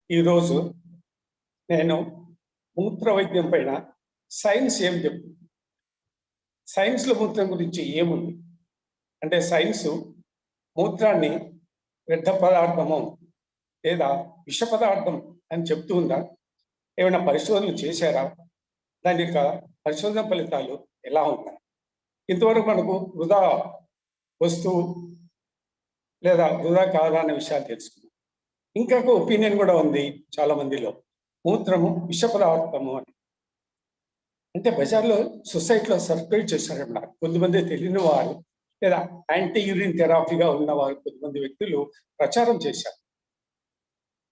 ఈరోజు నేను మూత్ర వైద్యం పైన సైన్స్ ఏం చెప్తుంది, సైన్స్లో మూత్రం గురించి ఏముంది అంటే సైన్స్ మూత్రాన్ని వ్యర్థ పదార్థము లేదా విష పదార్థం అని చెప్తూ ఉందా? ఏమైనా పరిశోధనలు చేశారా? దాని యొక్క పరిశోధన ఫలితాలు ఎలా ఉంటాయి? ఇంతవరకు మనకు వృధా వస్తువు లేదా వృధా కాదా అనే విషయాలు తెలుసుకున్నాం. ఇంకొక ఒపీనియన్ కూడా ఉంది చాలా మందిలో, మూత్రము విష పదార్థము అని. అంటే బజార్లో సొసైటీలో సర్క్యులేట్ చేశారన్నమాట. కొంతమంది తెలియని వారు లేదా యాంటీ యూరిన్ థెరపీగా ఉన్నవారు కొంతమంది వ్యక్తులు ప్రచారం చేశారు.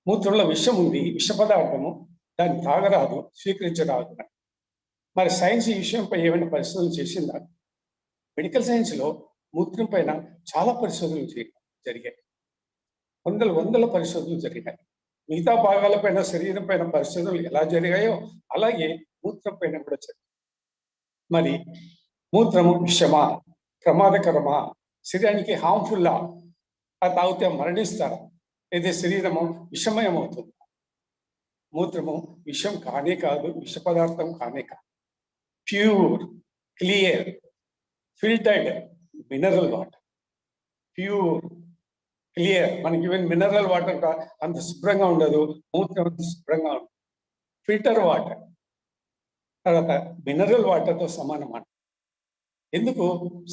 మూత్రంలో విషం ఉంది, విష పదార్థము, దాన్ని తాగరాదు, స్వీకరించరాదు. మరి సైన్స్ ఈ విషయంపై ఏమైనా పరిశోధనలు చేసిందా? మెడికల్ సైన్స్లో మూత్రం పైన చాలా పరిశోధనలు జరిగాయి. వందల పరిశోధనలు జరిగాయి. మిగతా భాగాలపైన శరీరం పైన పరిశోధనలు ఎలా జరిగాయో అలాగే మూత్రం పైన కూడా జరిగాయి. మరి మూత్రము విషమా, ప్రమాదకరమా, శరీరానికి హార్మ్ఫుల్లా, అది తాగితే మరణిస్తారా, అయితే శరీరము విషమయం అవుతుంది? మూత్రము విషం కానే కాదు, విష పదార్థం కానే కాదు. Pure, clear, filtered mineral water. Pure, clear. మనకి ఈవెన్ మినరల్ వాటర్ అంత శుభ్రంగా ఉండదు, మూత్రం అంత శుభ్రంగా ఉండదు. ఫిల్టర్ వాటర్, తర్వాత మినరల్ వాటర్తో సమానం అంట. ఎందుకు?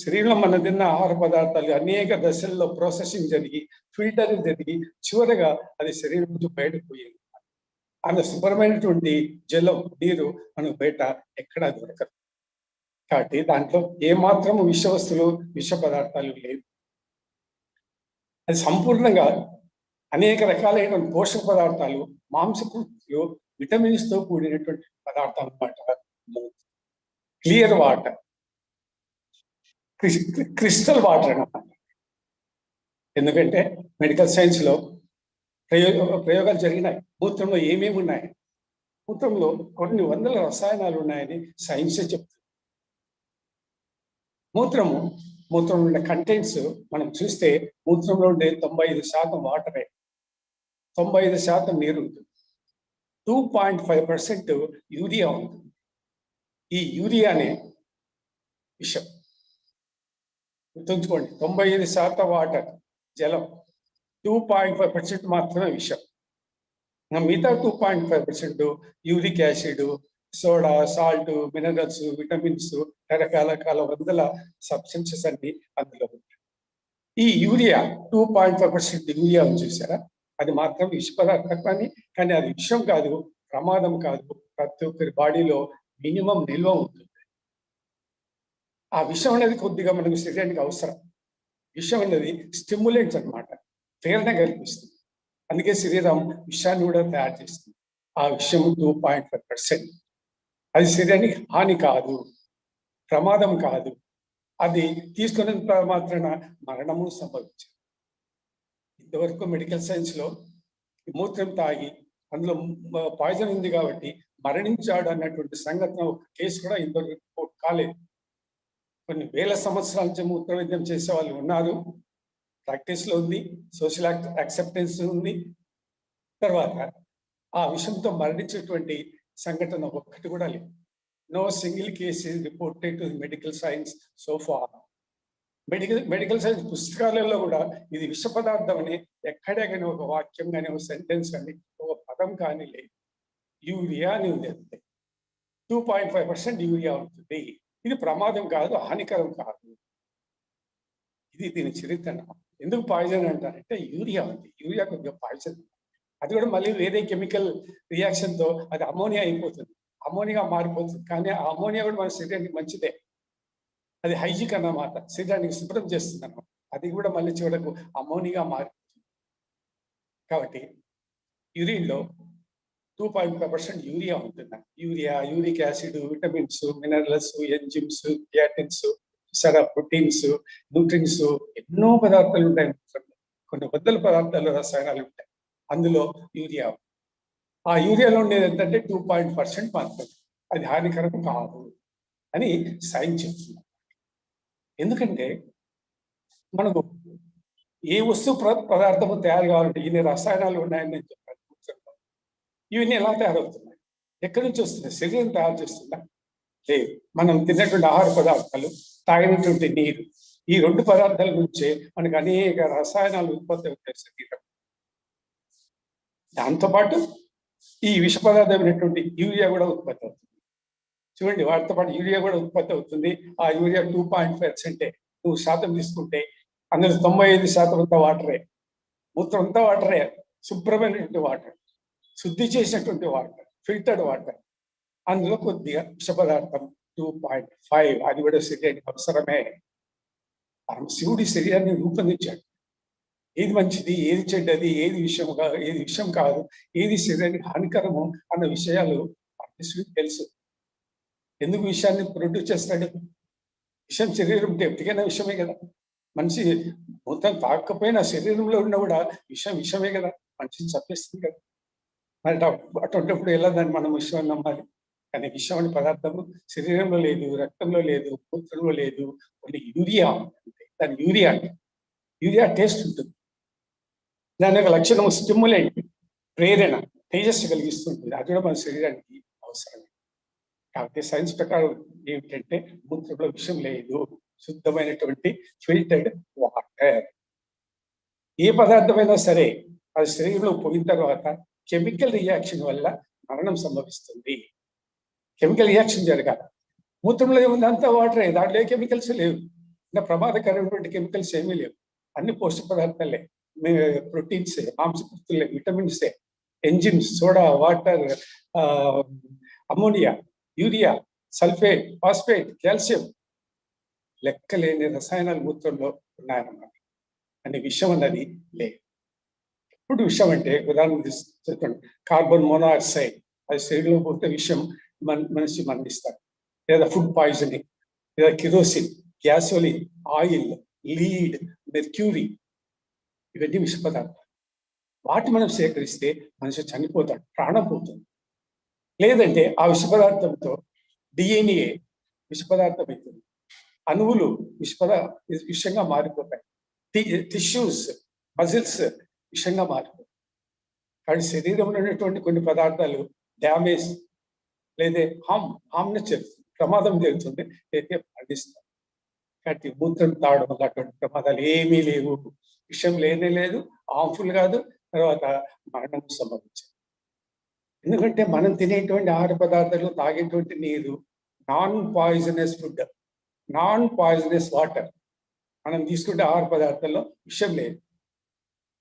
శరీరంలో మన తిన్న ఆహార పదార్థాలు అనేక దశల్లో ప్రాసెసింగ్ జరిగి, ఫిల్టరింగ్ జరిగి, చివరగా అది శరీరం నుంచి బయటకు పోయేది. అంత శుభ్రమైనటువంటి జలం, నీరు మనకు బయట ఎక్కడా దొరకదు. కాబట్టి దాంట్లో ఏమాత్రము విష వస్తువులు, విష పదార్థాలు లేవు. అది సంపూర్ణంగా అనేక రకాలైన పోషక పదార్థాలు, మాంసకృతులు, విటమిన్స్ తో కూడినటువంటి పదార్థం అన్నమాట. క్లియర్ వాటర్, క్రిస్టల్ వాటర్ అన్నమాట. ఎందుకంటే మెడికల్ సైన్స్ లో ప్రయోగాలు జరిగినాయి. మూత్రంలో ఏమేమి ఉన్నాయి, మూత్రంలో కొన్ని వందల రసాయనాలు ఉన్నాయని సైన్సే చెప్తుంది. మూత్రంలో ఉండే కంటెంట్స్ మనం చూస్తే మూత్రంలో ఉండే 95% వాటరే, 95% నీరు ఉంటుంది, 2.5% యూరియా ఉంటుంది. ఈ యూరియానే విషం. గుర్తుంచుకోండి, 95% వాటర్, జలం, 2.5% మాత్రమే విషం. మిగతా 2.5% uric acid, soda, salt, minerals, vitamins, రకరకాల వందల సబ్స్టెన్సెస్ అన్ని అందులో ఉంటాయి. ఈ యూరియా 2.5% యూరియా చూసారా, అది మాత్రం విష పదార్థం. కానీ అది విషం కాదు, ప్రమాదం కాదు. ప్రతి ఒక్కరి బాడీలో మినిమం నిల్వ ఉంటుంది. ఆ విషం అనేది కొద్దిగా మనకు శరీరానికి అవసరం. విషం అనేది స్టిమ్యులెంట్స్ అన్నమాట, ప్రేరణ కల్పిస్తుంది. అందుకే శరీరం విషాన్ని కూడా తయారు చేస్తుంది. ఆ విషయం 2.5%. అది శరీరానికి హాని కాదు, ప్రమాదం కాదు. అది తీసుకున్నంత మాత్రాన మరణము సంభవించదు. ఇంతవరకు మెడికల్ సైన్స్ లో మూత్రం తాగి అందులో పాయిజన్ ఉంది కాబట్టి మరణించాడు అన్నటువంటి సంఘటన, ఒక కేసు కూడా ఇంతవరకు రిపోర్ట్ కాలేదు. కొన్ని వేల సంవత్సరాల నుంచి మూత్ర వైద్యం చేసే వాళ్ళు ఉన్నారు, ప్రాక్టీస్ లో ఉంది, సోషల్ యాక్సెప్టెన్స్ ఉంది. తర్వాత ఆ విషయంతో మరణించేటువంటి సంఘటన ఒక్కటి కూడా లేదు. No single case is reported to medical science so far. Medical science పుస్తకాలలో కూడా ఇది విష పదార్థం అని ఎక్కడే కానీ ఒక వాక్యం కానీ, ఒక సెంటెన్స్ కానీ, ఒక పదం కానీ లేదు. యూరియా అని ఉంది అంతే. 2.5% యూరియా ఉంటుంది. ఇది ప్రమాదం కాదు, హానికరం కాదు. ఇది దీని చరిత్ర. ఎందుకు పాయిజన్ అంటారంటే యూరియా ఉంది, యూరియా కొద్దిగా పాయిజన్. అది కూడా మళ్ళీ వేరే కెమికల్ రియాక్షన్ తో అది అమోనియా అయిపోతుంది, అమోనియా మారిపోతుంది. కానీ ఆ అమోనియా కూడా మన శరీరానికి మంచిదే, అది హైజిక్ అన్నమాట, శరీరానికి శుభ్రం చేస్తుంది అన్నమాట. అది కూడా మళ్ళీ చివరకు అమోనియా మారిపోతుంది. కాబట్టి యూరిన్లో 2.5% యూరియా ఉంటుంది. Urea, uric acid, vitamins, minerals, enzymes, creatines, proteins, nutrients, ఎన్నో పదార్థాలు ఉంటాయి. కొన్ని వందల పదార్థాలు, రసాయనాలు ఉంటాయి. అందులో యూరియా, ఆ యూరియాలో ఉండేది ఏంటంటే 2% మాత్రమే. అది హానికరం కాదు అని సైన్స్ చెప్తుంది. ఎందుకంటే మనకు ఏ వస్తువు పదార్థము తయారు కావాలంటే ఇన్ని రసాయనాలు ఉన్నాయని నేను చెప్పాను. ఇవన్నీ ఎలా తయారవుతున్నాయి? ఎక్కడి నుంచి వస్తున్నాయి? శరీరం తయారు చేస్తుందా? లేదు. మనం తిన్నటువంటి ఆహార పదార్థాలు, తాగినటువంటి నీరు, ఈ 2 పదార్థాల నుంచే మనకు అనేక రసాయనాలు ఉత్పత్తి అవుతాయి శరీరం. దాంతోపాటు ఈ విష పదార్థమైనటువంటి యూరియా కూడా ఉత్పత్తి అవుతుంది. చూడండి, వాటితో పాటు యూరియా కూడా ఉత్పత్తి అవుతుంది. ఆ యూరియా 2.5% నువ్వు శాతం తీసుకుంటే అందులో 95% అంతా వాటరే. మూత్రం అంతా వాటరే. శుభ్రమైనటువంటి వాటర్, శుద్ధి చేసినటువంటి వాటర్, ఫిల్టర్డ్ వాటర్. అందులో కొద్దిగా విష పదార్థం 2.5, అది కూడా శరీరానికి అవసరమే. శివుడి శరీరాన్ని రూపొందించాడు. ఏది మంచిది, ఏది చెడ్డది, ఏది విషయం కాదు, ఏది శరీరానికి హానికరము అన్న విషయాలు శివుడికి తెలుసు. ఎందుకు విషయాన్ని ప్రొడ్యూస్ చేస్తాడు? విషయం శరీరం ఎప్పటికైనా విషయమే కదా. మనిషి మొత్తం తాకపోయినా శరీరంలో ఉన్నా కూడా విషమే కదా, మనిషిని చంపేస్తుంది కదా. మరి అటువంటిప్పుడు ఎలా దాన్ని మనం విషయం నమ్మాలి? కానీ విషం అనే పదార్థము శరీరంలో లేదు, రక్తంలో లేదు, మూత్రంలో లేదు. ఓన్లీ యూరియా అంటే దాని యూరియా టేస్ట్ ఉంటుంది. దాని యొక్క లక్షణం స్టిమ్యులెంట్, ప్రేరణ, తేజస్సు కలిగిస్తుంటుంది. అది కూడా మన శరీరానికి అవసరమే. కాకపోతే సైన్స్ ప్రకారం ఏమిటంటే మూత్రంలో విషం లేదు, శుద్ధమైనటువంటి ఫిల్టర్డ్ వాటర్. ఏ పదార్థమైనా సరే అది శరీరంలో పోయిన తర్వాత కెమికల్ రియాక్షన్ వల్ల మరణం సంభవిస్తుంది. కెమికల్ రియాక్షన్ జరగాలి. మూత్రంలో ఏముంది? అంతా వాటరే, దాంట్లో ఏ కెమికల్స్ లేవు. ఇంకా ప్రమాదకరమైనటువంటి కెమికల్స్ ఏమీ లేవు. అన్ని పోషక పదార్థాలే, ప్రోటీన్సే, మాంసకృతులే, విటమిన్సే, enzymes, soda, water, ammonia, urea, sulphate, phosphate, calcium, లెక్కలేని రసాయనాలు మూత్రంలో ఉన్నాయన్నమాట. అని విషం అన్నది లేదు. ఇప్పుడు విషం అంటే ఉదాహరణ చెప్పండి, కార్బన్ మోనాక్సైడ్, అది శరీరంలో పోతే విషం, మనిషి మరణిస్తారు. లేదా ఫుడ్ పాయిజనింగ్, లేదా kerosene, gasoline, oil, lead, mercury, ఇవన్నీ విష పదార్థాలు. వాటి మనం సేకరిస్తే మనిషి చనిపోతాడు, ప్రాణం పోతుంది. లేదంటే ఆ విష పదార్థంతో డిఎన్ఏ విష పదార్థం అవుతుంది, అణువులు విషంగా మారిపోతాయి, టిష్యూస్, మజిల్స్ విషంగా మారిపోతాయి. కానీ శరీరంలో ఉన్నటువంటి కొన్ని పదార్థాలు డ్యామేజ్ లేదా హామ్ని చేస్తుంది, ప్రమాదం జరుగుతుంది, అయితే మరణిస్తాం. కాబట్టి మూత్రం తాగడం వల్ల అటువంటి ప్రమాదాలు ఏమీ లేవు, విషయం లేనే లేదు, హార్మ్ఫుల్ కాదు, తర్వాత మరణం సంభవించదు. ఎందుకంటే మనం తినేటువంటి ఆహార పదార్థాలు, తాగేటువంటి నీరు non poisonous food, non poisonous water. మనం తీసుకుంటే ఆహార పదార్థాల్లో విషం లేదు,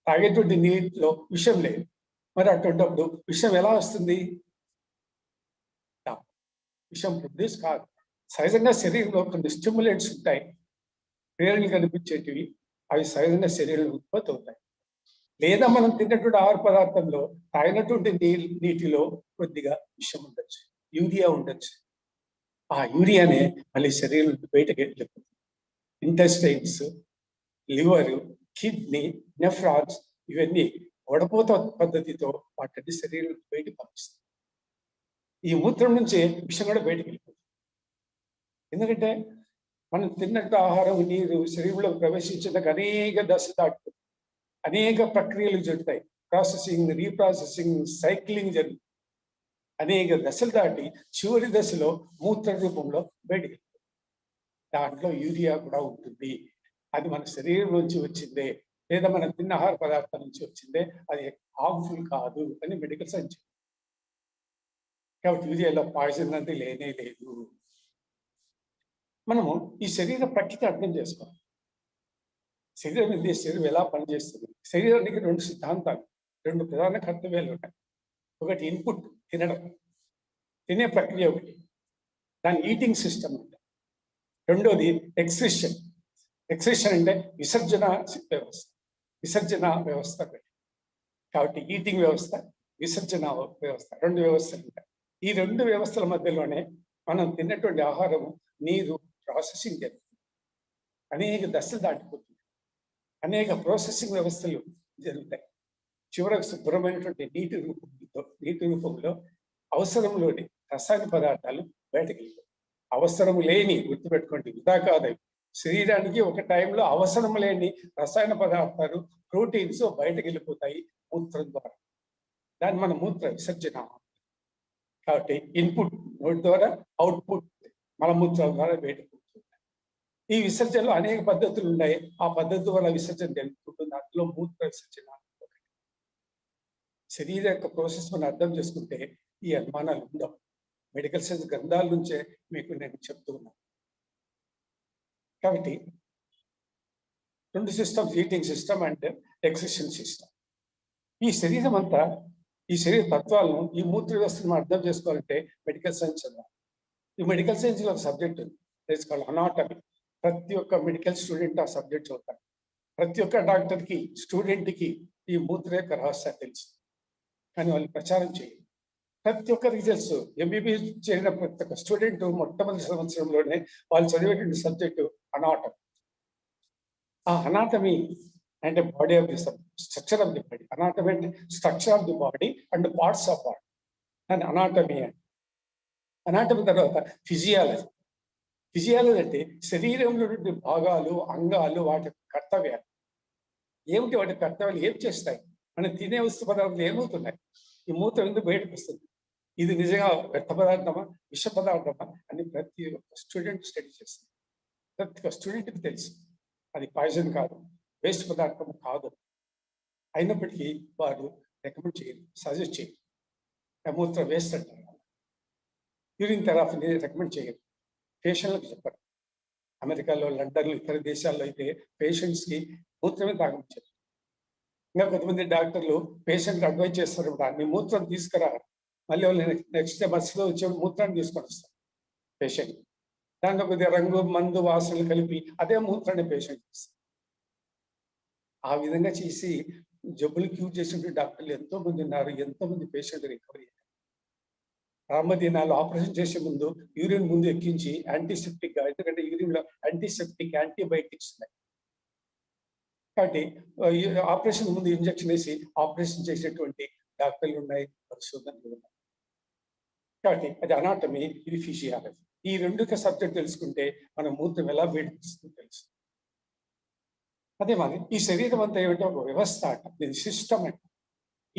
తాగేటువంటి నీటిలో విషం లేదు. మరి అటువంటిప్పుడు విషం ఎలా వస్తుంది? విషం ప్రొడ్యూస్ కాదు. సహజంగా శరీరంలో కొన్ని స్టిమ్యులెంట్స్ ఉంటాయి, ప్రేరణలు కనిపించేటివి, అవి సహజంగా శరీరంలో ఉత్పత్తి అవుతాయి. లేదా మనం తిన్నటువంటి ఆహార పదార్థంలో, తాగినటువంటి నీటిలో కొద్దిగా విషం ఉండొచ్చు, యూరియా ఉండొచ్చు. ఆ యూరియానే మళ్ళీ శరీరం బయటకు వెళ్ళిపోతుంది. ఇంటెస్టైన్స్, లివర్, కిడ్నీ, నెఫ్రాన్స్, ఇవన్నీ వడపోత పద్ధతితో వాటిని శరీరం బయటకు పంపిస్తుంది. ఈ మూత్రం నుంచి విషం కూడా బయటకు వెళ్ళిపోతుంది. ఎందుకంటే మనం తిన్నట్టు ఆహారం, నీరు శరీరంలో ప్రవేశించడానికి అనేక దశలు దాటుతుంది, అనేక ప్రక్రియలు జరుగుతాయి. ప్రాసెసింగ్, రీప్రాసెసింగ్, సైక్లింగ్ జరుగుతుంది. అనేక దశలు దాటి చివరి దశలో మూత్ర రూపంలో బయటికి వెళ్తుంది. దాంట్లో యూరియా కూడా ఉంటుంది. అది మన శరీరం నుంచి వచ్చిందే, లేదా మనం తిన్న ఆహార పదార్థాల నుంచి వచ్చిందే, అది హార్మ్ఫుల్ కాదు అని మెడికల్ సైన్స్. కాబట్టి యూరియాలో పాయిజన్ అంటే లేనే లేదు. మనము ఈ శరీర ప్రకృతి అర్థం చేసుకోవాలి. శరీరం ఎలా పనిచేస్తుంది? శరీరానికి 2 సిద్ధాంతాలు, 2 ప్రధాన కర్తవ్యాలు ఉన్నాయి. ఒకటి ఇన్పుట్, తినడం, తినే ప్రక్రియ ఒకటి, దాని ఈటింగ్ సిస్టమ్ అంటే. రెండోది ఎక్స్క్రిషన్. ఎక్స్క్రిషన్ అంటే విసర్జన వ్యవస్థ ఒకటి. కాబట్టి ఈటింగ్ వ్యవస్థ, విసర్జన వ్యవస్థ, 2 వ్యవస్థలు ఉంటాయి. ఈ 2 వ్యవస్థల మధ్యలోనే మనం తిన్నటువంటి ఆహారం, నీరు ప్రాసెసింగ్ జరుగుతుంది. అనేక దశలు దాటిపోతుంది, అనేక ప్రాసెసింగ్ వ్యవస్థలు జరుగుతాయి. చివరకు శుభ్రమైనటువంటి నీటి రూపంలో అవసరంలోని రసాయన పదార్థాలు బయటకు వెళ్తాయి. అవసరం లేని, గుర్తుపెట్టుకోండి, వృధా కాదు, శరీరానికి ఒక టైంలో అవసరం లేని రసాయన పదార్థాలు, ప్రోటీన్స్ బయటకు వెళ్ళిపోతాయి మూత్రం ద్వారా. దాన్ని మన మూత్ర విసర్జన. కాబట్టి ఇన్పుట్ నోటి ద్వారా, అవుట్పుట్ మలమూత్రాల ద్వారా బయటకు పోతుంది. ఈ విసర్జనలో అనేక పద్ధతులు ఉన్నాయి. ఆ పద్ధతి వల్ల విసర్జన జరుగుతుంటుంది. అందులో మూత్ర విసర్జన ఒకటి. శరీరం యొక్క ప్రాసెస్ మనం అర్థం చేసుకుంటే ఈ అనుమానాలు ఉండవు. మెడికల్ సైన్స్ గ్రంథాల నుంచే మీకు నేను చెప్తూ ఉన్నాను. కాబట్టి 2 systems, eating system and ఎక్సెషన్ system. ఈ శరీరం అంతా, ఈ శరీర తత్వాలను, ఈ మూత్ర వ్యవస్థను మనం అర్థం చేసుకోవాలంటే మెడికల్ సైన్స్ అన్నారు. ఈ మెడికల్ సైన్స్ లో ఒక సబ్జెక్ట్ ఉంది, ఇట్స్ కాల్డ్ అనాటమీ. ప్రతి ఒక్క మెడికల్ స్టూడెంట్ ఆ సబ్జెక్ట్ చదువుతారు. ప్రతి ఒక్క డాక్టర్కి, స్టూడెంట్కి ఈ మూత్ర యొక్క రహస్యాలు తెలుసు, కానీ వాళ్ళు ప్రచారం చేయరు. ప్రతి ఒక్కరికి తెలుసు. ఎంబీబీఎస్ చేరిన ప్రతి ఒక్క స్టూడెంట్ మొట్టమొదటి సంవత్సరంలోనే వాళ్ళు చదివేటువంటి సబ్జెక్టు అనాటమీ. ఆ అనాటమీ అంటే body of the structure of the body. Anatomy అంటే structure of the body and parts of body అని అనాటమీ అంటే. అనాటమీ తర్వాత ఫిజియాలజీ. ఫిజియాలజీ అంటే శరీరంలో భాగాలు, అంగాలు, వాటి కర్తవ్యాలు ఏమిటి, వాటి కర్తవ్యాలు ఏం చేస్తాయి, మనం తినే వస్తు పదార్థాలు ఏమవుతున్నాయి, ఈ మూత్రం ఎందుకు బయటకు వస్తుంది, ఇది నిజంగా వ్యర్థ పదార్థమా, విష పదార్థమా అని ప్రతి ఒక్క స్టూడెంట్ స్టడీ చేస్తుంది. ప్రతి ఒక్క స్టూడెంట్కి తెలుసు అది పాయిజన్ కాదు, వేస్ట్ పదార్థం కాదు. అయినప్పటికీ వారు రికమెండ్ చేయరు, సజెస్ట్ చేయరు. మూత్ర వేస్ట్ అంటారు. యూరిన్ థెరపీని రికమెండ్ చేయరు, పేషెంట్లకు చెప్పరు. అమెరికాలో, లండన్లో, ఇతర దేశాల్లో అయితే పేషెంట్స్కి మూత్రమే తాగించారు. ఇంకా కొంతమంది డాక్టర్లు పేషెంట్కి అడ్వైజ్ చేస్తారు, నీ మూత్రం తీసుకురా, మళ్ళీ వాళ్ళు నెక్స్ట్ డే బస్సులో వచ్చే మూత్రాన్ని తీసుకొని వస్తారు పేషెంట్. దాంట్లో కొద్దిగా రంగు, మందు, వాసనలు కలిపి అదే మూత్రాన్ని పేషెంట్ ఇస్తారు. ఆ విధంగా చేసి జబ్బులు క్యూర్ చేసినటువంటి డాక్టర్లు ఎంతో మంది ఉన్నారు. ఎంతో మంది పేషెంట్ రికవరీ. రామదీనాలు ఆపరేషన్ చేసే ముందు యూరిన్ ముందు ఎక్కించి యాంటీసెప్టిక్ గా, ఎందుకంటే యూరిన్ లో యాంటీసెప్టిక్, యాంటీబయాటిక్స్ ఉన్నాయి కాబట్టి ఆపరేషన్ ముందు ఇంజక్షన్ వేసి ఆపరేషన్ చేసేటువంటి డాక్టర్లు ఉన్నాయి, పరిశోధనలు ఉన్నాయి. కాబట్టి అది అనాటమీ, ఇది ఫిజియాలజీ. ఈ రెండు సబ్జెక్ట్ తెలుసుకుంటే మనం మూత్రం ఎలా బయటకు తెలుసు. అదే మరి ఈ శరీరం అంతా ఏమిటో ఒక వ్యవస్థ అంట, ఇది సిస్టమ్ అంట.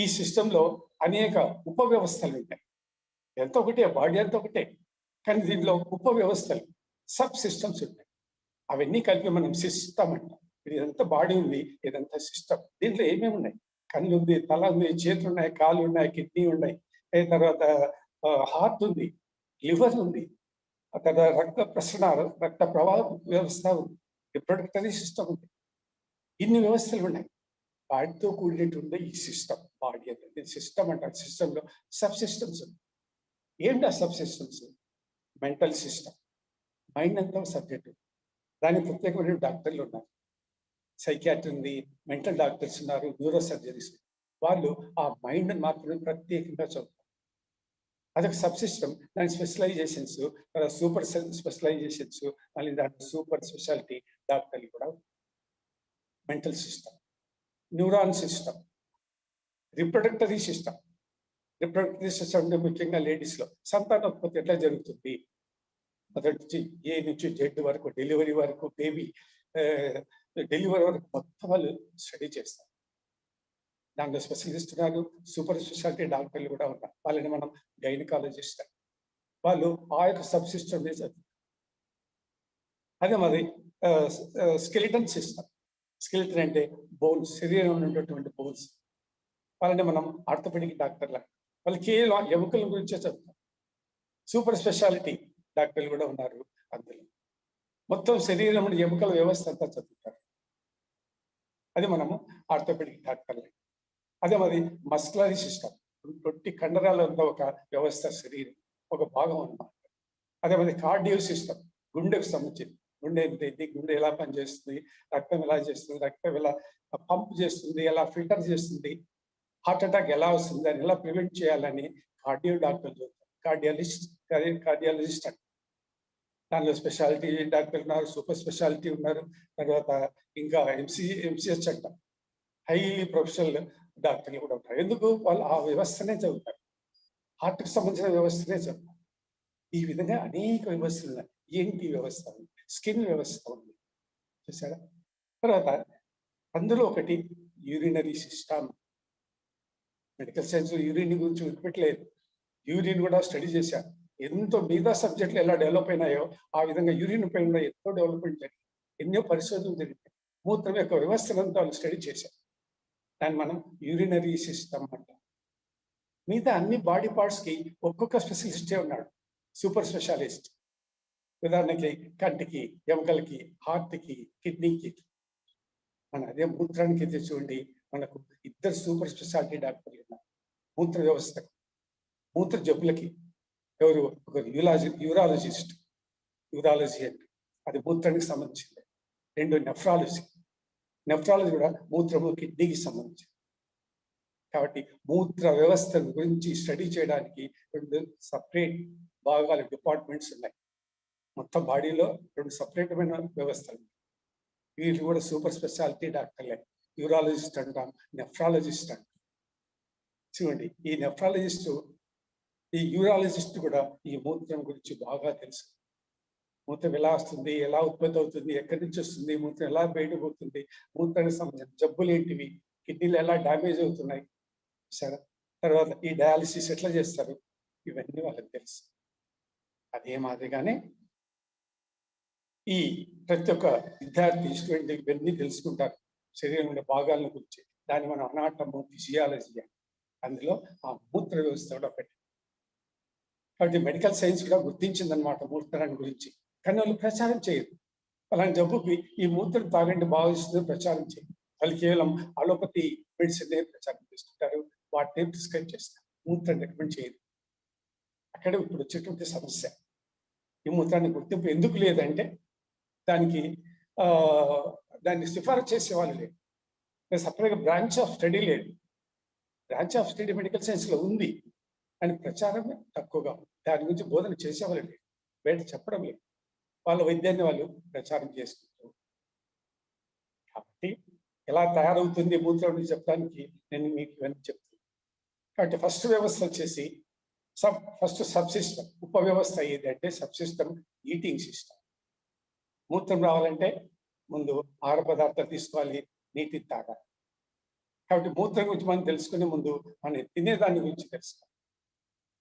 ఈ సిస్టంలో అనేక ఉపవ్యవస్థలు ఉంటాయి. ఎంత ఒకటే, బాడీ అంతా ఒకటే, కానీ దీనిలో ఉప వ్యవస్థలు, సబ్ సిస్టమ్స్ ఉంటాయి. అవన్నీ కలిపి మనం సిస్టమ్ అంటాం. ఇదంతా బాడీ ఉంది, ఇదంతా సిస్టమ్. దీంట్లో ఏమేమి ఉన్నాయి, కళ్ళు ఉంది, తల ఉంది, చేతులు ఉన్నాయి, కాళ్ళు ఉన్నాయి, కిడ్నీ ఉన్నాయి, తర్వాత హార్ట్ ఉంది, లివర్ ఉంది, తర్వాత రక్త ప్రసరణ, రక్త ప్రవాహ వ్యవస్థ ఉంది, రిప్రొడక్టరీ సిస్టమ్ ఉంది. ఇన్ని వ్యవస్థలు ఉన్నాయి. వాటితో కూడినటువంటి ఈ సిస్టమ్, బాడీ అంటే సిస్టమ్ అంటారు. సిస్టంలో సబ్ సిస్టమ్స్ ఉన్నాయి. ఏంటి ఆ sub systems? Mental system, mind అంతా సబ్జెక్టు. దానికి ప్రత్యేకమైన డాక్టర్లు ఉన్నారు, సైకియాట్రీ ఉంది, మెంటల్ డాక్టర్స్ ఉన్నారు, న్యూరో సర్జరీస్. వాళ్ళు ఆ మైండ్ మాత్రమే ప్రత్యేకంగా చదువుతారు. అదొక సబ్ సిస్టమ్. దాని స్పెషలైజేషన్స్, సూపర్ స్పెషలైజేషన్స్, మళ్ళీ దాంట్లో సూపర్ స్పెషాలిటీ డాక్టర్లు కూడా. Mental system, neuron system, reproductive system. Reproductive system అంటే ముఖ్యంగా లేడీస్ లో సంతానోత్పత్తి ఎట్లా జరుగుతుంది, మొదటి నుంచి ఏ నుంచి జెడ్ వరకు, డెలివరీ వరకు, బేబీ డెలివరీ వరకు మొత్తం వాళ్ళు స్టడీ చేస్తారు. దాంట్లో స్పెషలిస్ట్ ఉన్నారు, సూపర్ స్పెషాలిటీ డాక్టర్లు కూడా ఉన్నారు. వాళ్ళని మనం గైనకాలజిస్ట్. వాళ్ళు ఆ యొక్క సబ్ సిస్టమ్ చదువుతారు. అదే మరి స్కెలిటన్ సిస్టమ్. స్కెలిటన్ అంటే బోన్స్, శరీరంలో ఉన్నటువంటి బోన్స్. వాళ్ళని మనం ఆర్థోపెడిక్ డాక్టర్లు. వాళ్ళు కేవలం ఎముకల గురించే చదువుతారు. సూపర్ స్పెషాలిటీ డాక్టర్లు కూడా ఉన్నారు అందులో. మొత్తం శరీరంలో ఎముకల వ్యవస్థ అంతా చదువుతారు. అది మనము ఆర్థోపెడిక్ డాక్టర్లు. అదే మరి మస్కులరీ సిస్టమ్, రొట్టి కండరాలంతా ఒక వ్యవస్థ, శరీరం ఒక భాగం అన్నమాట. అదే మరి కార్డియో సిస్టమ్, గుండెకు సంబంధించింది. గుండె ఏంటి, గుండె ఎలా పనిచేస్తుంది, రక్తం ఎలా చేస్తుంది, రక్తం ఎలా పంప్ చేస్తుంది, ఎలా ఫిల్టర్ చేస్తుంది, హార్ట్ అటాక్ ఎలా వస్తుంది, దాన్ని ఎలా ప్రివెంట్ చేయాలని కార్డియో డాక్టర్లు చెప్తారు. కార్డియాలజిస్ట్ అంటే దానిలో స్పెషాలిటీ డాక్టర్ ఉన్నారు, సూపర్ స్పెషాలిటీ ఉన్నారు. తర్వాత ఇంకా ఎంసీహెచ్ అంట, హైలీ ప్రొఫెషనల్ డాక్టర్లు కూడా ఉంటారు. ఎందుకు? వాళ్ళు ఆ వ్యవస్థనే చదువుతారు, హార్ట్కి సంబంధించిన వ్యవస్థనే చదువుతారు. ఈ విధంగా అనేక వ్యవస్థలు ఉన్నాయి. ఏంటి వ్యవస్థ ఉంది, స్కిన్ వ్యవస్థ ఉంది, చూసారా. తర్వాత అందులో ఒకటి urinary system. Medical science urine గురించి విడిపెట్టలేదు. యూరిన్ కూడా స్టడీ చేశారు. ఎంతో మిగతా సబ్జెక్టులు ఎలా డెవలప్ అయినాయో ఆ విధంగా యూరిన్ పైన ఎంతో డెవలప్మెంట్ జరిగింది. ఎన్నో పరిశోధనలు జరిగాయి. మూత్రం యొక్క వ్యవస్థలంతా వాళ్ళు స్టడీ చేశారు. దాన్ని మనం యూరినరీ సిస్టమ్ అంటాం. మిగతా అన్ని బాడీ పార్ట్స్ కి ఒక్కొక్క స్పెషలిస్టే ఉన్నాడు, సూపర్ స్పెషాలిస్ట్. ఉదాహరణకి కంటికి, ఎముకలకి, హార్ట్కి, కిడ్నీకి. మన అదే మూత్రానికి అయితే చూడండి, మనకు ఇద్దరు సూపర్ స్పెషాలిటీ డాక్టర్లు ఉన్నారు. మూత్ర వ్యవస్థ, మూత్ర జబ్బులకి ఎవరు, ఒక యూరాలజిస్ట్, యూరాలజీ అంటే అది మూత్రానికి సంబంధించింది. రెండు నెఫ్రాలజీ కూడా మూత్రము, కిడ్నీకి సంబంధించింది. కాబట్టి మూత్ర వ్యవస్థ గురించి స్టడీ చేయడానికి రెండు సపరేట్ భాగాల డిపార్ట్మెంట్స్ ఉన్నాయి. మొత్తం బాడీలో రెండు సపరేటమైన వ్యవస్థలు. వీళ్ళు కూడా సూపర్ స్పెషాలిటీ డాక్టర్లే. యూరాలజిస్ట్ అంటాం, నెఫ్రాలజిస్ట్ అంటాం. చూడండి, ఈ నెఫ్రాలజిస్ట్, ఈ యూరాలజిస్ట్ కూడా ఈ మూత్రం గురించి బాగా తెలుసు. మూత్రం ఎలా వస్తుంది, ఎలా ఉత్పత్తి అవుతుంది, ఎక్కడి నుంచి వస్తుంది, మూత్రం ఎలా బయటకు పోతుంది, మూత్రానికి సంబంధించిన జబ్బులు ఏంటివి, కిడ్నీలు ఎలా డ్యామేజ్ అవుతున్నాయి, సరే, తర్వాత ఈ డయాలిసిస్ ఎట్లా చేస్తారు, ఇవన్నీ వాళ్ళకి తెలుసు. అదే మాదిరిగానే ఈ ప్రతి ఒక్క విద్యార్థి, స్టూడెంట్ ఇవన్నీ తెలుసుకుంటారు శరీరం ఉండే భాగాలను గురించి. దాన్ని మనం అనాటము, ఫిజియాలజీ అని. అందులో ఆ మూత్ర వ్యవస్థ కూడా ఒకటి. కాబట్టి మెడికల్ సైన్స్ కూడా గుర్తించిందనమాట మూత్రాన్ని గురించి. కానీ వాళ్ళు ప్రచారం చేయరు. అలాంటి జబ్బుకి ఈ మూత్రం తాగండి బాగా ప్రచారం చేయరు. వాళ్ళు కేవలం అలోపతి మెడిసిన్ ప్రచారం చేసుకుంటారు, వాటిని ప్రిస్క్రైబ్ చేస్తారు, మూత్రం రికమెండ్ చేయరు. అక్కడ ఇప్పుడు వచ్చేటువంటి సమస్య, ఈ మూత్రాన్ని గుర్తింపు ఎందుకు లేదంటే దానికి దాన్ని సిఫారసు చేసేవాళ్ళు లేదు. సపరేట్గా బ్రాంచ్ ఆఫ్ స్టడీ లేదు. Branch of study medical science లో ఉంది అని ప్రచారం తక్కువగా ఉంది. దాని గురించి బోధన చేసేవాళ్ళు లేదు, బయట చెప్పడం లేదు. వాళ్ళ వైద్యాన్ని వాళ్ళు ప్రచారం చేసుకుంటారు. కాబట్టి ఎలా తయారవుతుంది మూత్రం చెప్పడానికి నేను మీకు ఇవన్నీ చెప్తాను. కాబట్టి ఫస్ట్ వ్యవస్థ వచ్చేసి ఫస్ట్ సబ్ సిస్టమ్. ఉప వ్యవస్థ ఏది అంటే సబ్ సిస్టమ్ ఈటింగ్ సిస్టమ్. మూత్రం రావాలంటే ముందు ఆహార పదార్థాలు తీసుకోవాలి, నీటి తాగాలి. కాబట్టి మూత్రం గురించి మనం తెలుసుకునే ముందు మనం తినేదాని గురించి తెలుసుకోవాలి.